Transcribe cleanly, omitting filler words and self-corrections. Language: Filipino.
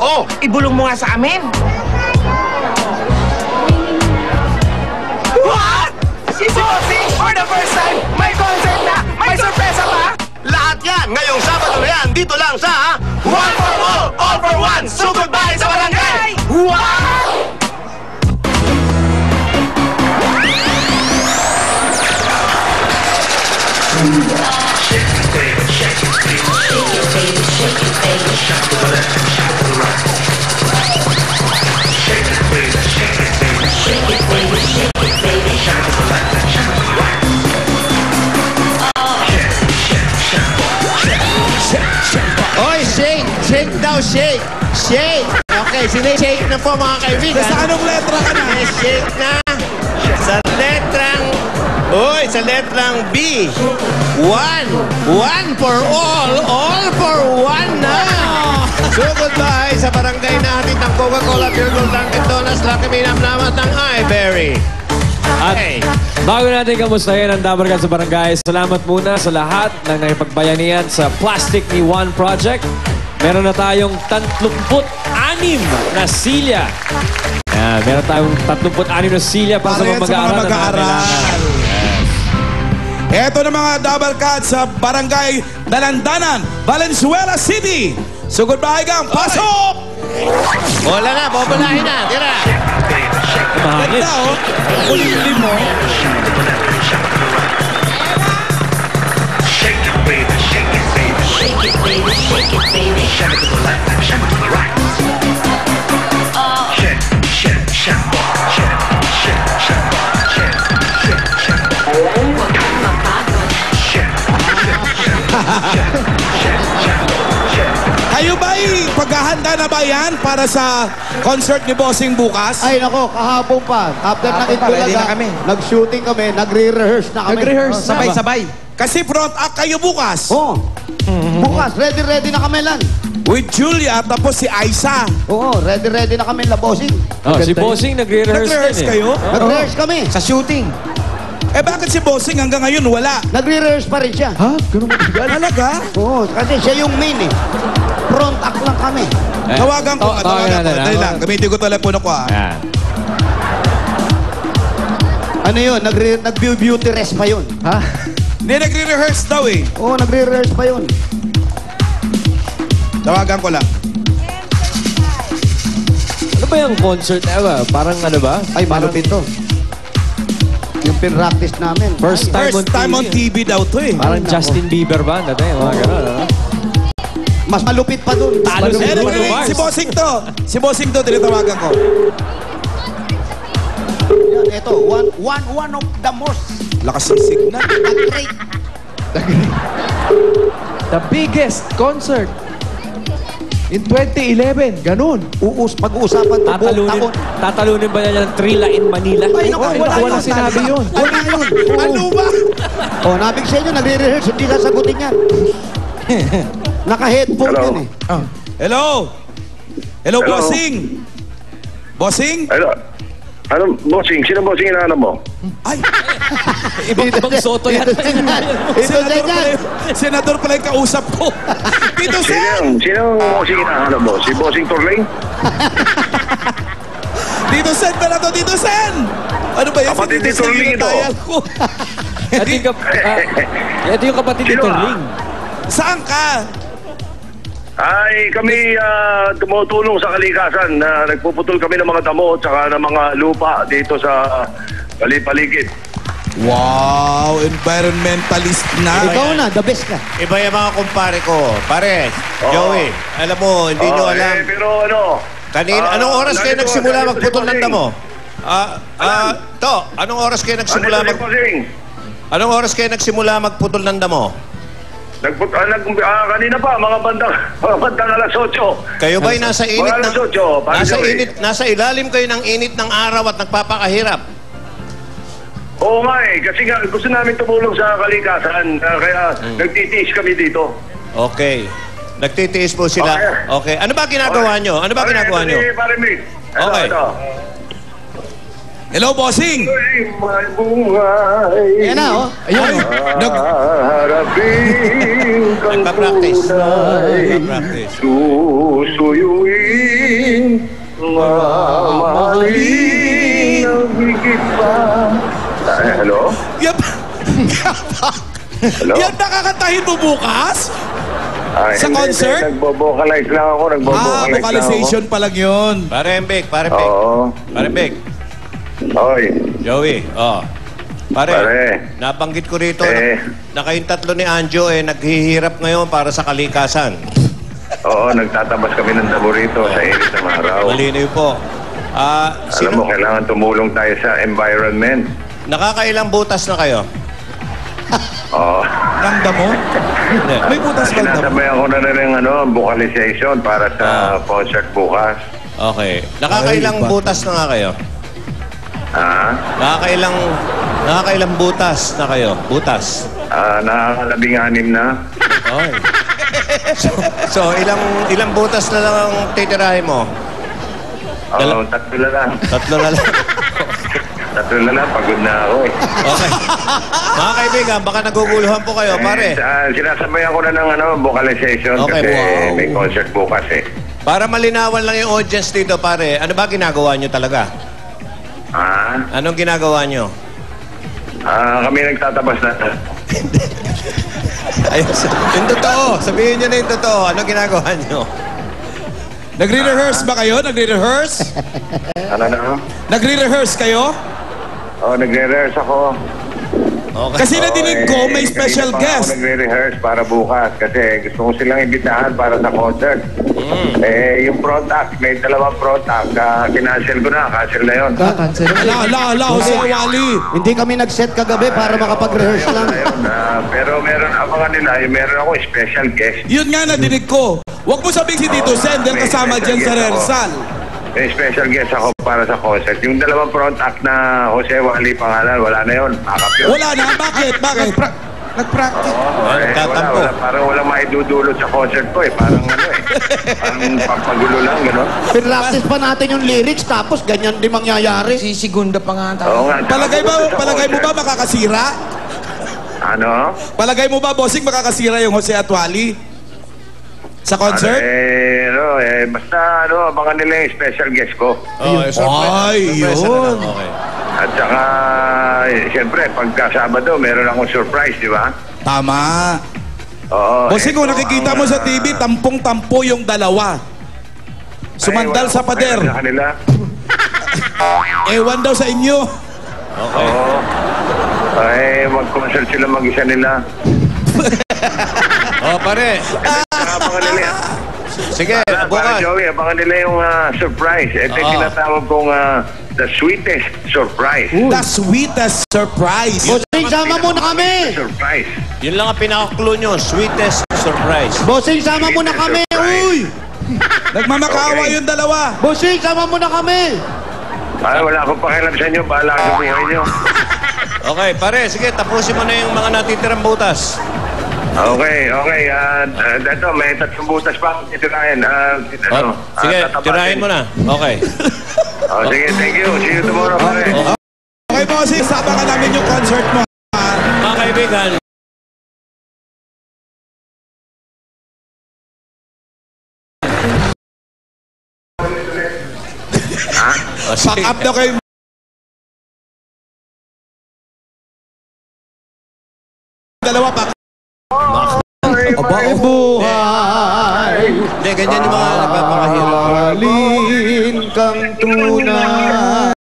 Oh, ibulong mo nga sa amin. What? Si Bossing for the first time, may concert na, may sorpresa pa? Lahat yan, ngayong Sabado na yan, dito lang sa One for All for One, Sugod Bahay sa Barangay! Wow! Oy, shake! Shake daw, shake! Shake! Okay, shake na po mga kaibigan. Sa anong letra ka na? Shake na sa letrang... Uy, sa letrang B. One. One for all for one na. Sugod Bahay sa barangay natin ng Coca-Cola, Pure Gold, Dunkin' Donuts, Lucky Minam, Lamat ng Iberry. At bago natin kamustahin ang Dabarkad sa Barangay, salamat muna sa lahat ng nakipagbayanihan sa Plastic ni One Project. Meron na tayong 36 na silya. Meron tayong 36 na silya para sa mga mag-aaral. Ito na mga Dabarkad sa Barangay Dalandanan, Valenzuela City. Sugod Bahay gang, pasok! Wala na, bobolahin na. Tira. Mahangin. Ganda, oh. Kulimlim mo. Shake it, baby, shake it, baby, shake it, baby, shake it, baby, shake it to the left, shake it to the right. Shake, shake, shake, shake, shake, shake, shake, shake, shake. Kayo ba'y paghahanda na ba yan para sa concert ni Bossing bukas? Ay, nako, kahapon pa. After ng Itbulaga, nag-shooting kami, nagre-rehearse na kami. Nag-rehearse, sabay-sabay. Kasi front act kayo bukas. Oo. Bukas, ready na kami lan. With Julia, tapos si Aiza. Oo, ready na kami la Bossing. Si Bossing nagre-rehearse Nag-rehearse din kayo? Nag-rehearse kami. Sa shooting. Eh bakit si Bossing hanggang ngayon wala? Nagre-rehearse pa rin siya. Ha? Ganun ba? Talaga? Oo, kasi siya yung main eh. Front act lang kami. Tawagan ko. Dali lang. Gamitin ko telepono ko ha. Ayan. Ano yun? Nag-beauty rest pa yun. Ha? Hindi, nagre-rehearse daw eh. Oo, nagre-rehearse pa yun. Tawagan ko lang. Ano ba yung concert? Parang ano ba? Ay, malupit to. Yung pin-practice namin. First time on TV daw to eh. Parang Justin Bieber ba? Dati, mga gano'n, ano? Mas malupit pa dun. Talo si Eh, Bruno Mars. si Bossing to. Si Bossing to, tinatawagan ko. Yan, ito. One of the most Lakas ng signal. great. The biggest concert in 2011. Ganun. Pag-uusapan to buong taon. Tatalunin ba niya ng Trilla in Manila? Ay, naku, Wala sinabi yun. Wala yun. Ano ba? Oh, nabig sa inyo, nagre-rehearse, hindi sasagutin yan. Naka-headphone Hello. yun eh. Hello? Hello, Hello. Bossing? Bossing? Ano? Ano, Bossing? Sino Bossing inaanap mo? Ay, Ibang soto yan. Ito sa dyan. senador pala yung kausap ko. Tito Sen! Sino Bossing inaanap mo? Si Bossing Torling? Tito Sen pala to, Tito Sen! Ano ba yan? Kapatid Si ni Torling ito. Dial ko. Ito yung kapatid ni Sino Torling. Saan ka? Ay, kami tumutulong sa kalikasan. Nagpuputol kami ng mga damo at saka ng mga lupa dito sa paligid. Wow, environmentalist na. Ikaw na, the best ka. Iba yung mga kumpare ko. Pares, Joey, alam mo, hindi nyo alam. Pero ano? Kanina, anong oras kayo nagsimula magputol ng damo? Anong oras kayo nagsimula Anong oras kayo nagsimula magputol ng damo? Kanina pa, mga bandang alas 8. Kayo ba'y nasa init Mga alas 8, nasa ilalim kayo ng init ng araw at nagpapakahirap? Oo nga eh, kasi nga gusto namin tumulong sa kalikasan, kaya nagtitiis kami dito. Okay. Nagtitiis po sila. Okay. Ano ba ginagawa nyo? Ano ba ginagawa nyo? Pare Mick. Okay. Hello, bossing. May bungay. Yan na, oh. Ayun. Harapin kang Nagpa-practice. tunay. Nagpa-practice. Susuyuin, mamahalin ang higit pa. Hello? Yan, Hello? yan nakakatahin mo bukas? Sa Hindi, concert? Nagbo-vocalize lang ako. Vocalization pa lang yun. Pare Mbek, pare Mbek. Oo. Pare Mbek. Oy. Joey, Pare, Pare. nabanggit ko rito Eh. na kayong tatlo ni Anjo naghihirap ngayon para sa kalikasan. Oo, nagtatabas kami ng damo rito sa init ng araw. Malinaw po. Alam mo, kailangan tumulong tayo sa environment. Nakakailang butas na kayo? Oo. Nangda mo? Hindi. May butas ba ang damo? Sinasabayan ko na rin ng vocalization para sa concert bukas. Okay. Nakakailang Ay, butas na nga kayo? Ha? Nakakailang butas na kayo? Butas. Nakakalabing-anim na. Okay. So, ilang butas na lang ang titirahin mo? Oo, tatlo na lang. Tatlo na lang. Tatlo na lang, pagod na ako eh. Okay. Mga kaibigan, baka naguguluhan po kayo, pare. Sinasabayan ko na ng vocalization Okay, kasi wow. may concert bukas eh. Para malinawan lang yung audience dito, pare, ano ba ginagawa nyo talaga? Ha? Anong ginagawa nyo? Kami nagtatabas na. Ayos. Yung totoo. Sabihin nyo na yung totoo. Anong ginagawa nyo? Nagre-rehearse ba kayo? Nagre-rehearse? Ano na? Nagre-rehearse kayo? Oo, nagre-rehearse ako. Okay. Kasi nadinig ko, may special kanina pa guest. ako nagre-rehearse para bukas kasi gusto ko silang imbitahan para sa concert. Yung front act, may dalawang front act. Kinancel ko na, cancel na yun. Cancel. Ala, Jose Wally. Hindi kami nag-set kagabi para makapag-rehearse lang. Ayun, pero meron, abangan nila, meron ako special guest. Yun nga nadinig ko. Huwag mo sabihin si Tito Sen dahil kasama dyan sa rehearsal. May special guest ako para sa concert. Yung dalawang front act na Jose Wally pangalan, wala na yun. Pakap yun. Wala na. Bakit? Bakit? Nag-practice. Nagtatampo. Wala. Parang walang maidudulot sa concert ko eh. Parang parang papagulo lang, gano'n. Pinractice pa natin yung lyrics tapos ganyan din mangyayari. Sisigunda pa nga tayo. Oo nga. Palagay mo ba makakasira? Ano? Palagay mo ba, bossing, makakasira yung Jose at Wally? Sa concert? Basta abangan nila yung special guest ko. Ay, Surprise na yun. lang. Okay. At saka, siyempre, pagka Sabado, meron akong surprise, di ba? Tama. Oo. Bossing, kung nakikita mo sa TV, tampong-tampo yung dalawa. Sumandal sa pader. Sa kanila. Ewan daw sa inyo. Okay. Oo. Mag-concert sila mag-isa nila. Pare. Abangan nila. Sige, Para bukas. Joey, abangan nila yung surprise. Ito yung tinatawag kong the sweetest surprise. The sweetest surprise. Bossing, sama muna kami! Surprise. Yun lang ang pinaka-clue nyo. Sweetest surprise. Bossing, sama muna kami! Uy! Nagmamakaawa Okay. yung dalawa. Bossing, sama muna kami! Wala akong pakialam sa inyo. Bahala sa buhay nyo. Okay, pare. Sige, tapusin mo na yung mga natitirang butas. Okay. Ito, may 3 butas pa akong titirahin. Sige, tatapatin. tirahin mo na. Okay. Sige, thank you. See you tomorrow, pare. Okay, bossing, sabakan namin yung concert mo. Mga kaibigan, Pack up na kayo. Dalawa, pack up. Aba, buhay! hindi, ganyan yung mga nagpapakahirap. Mahalin kang tunay.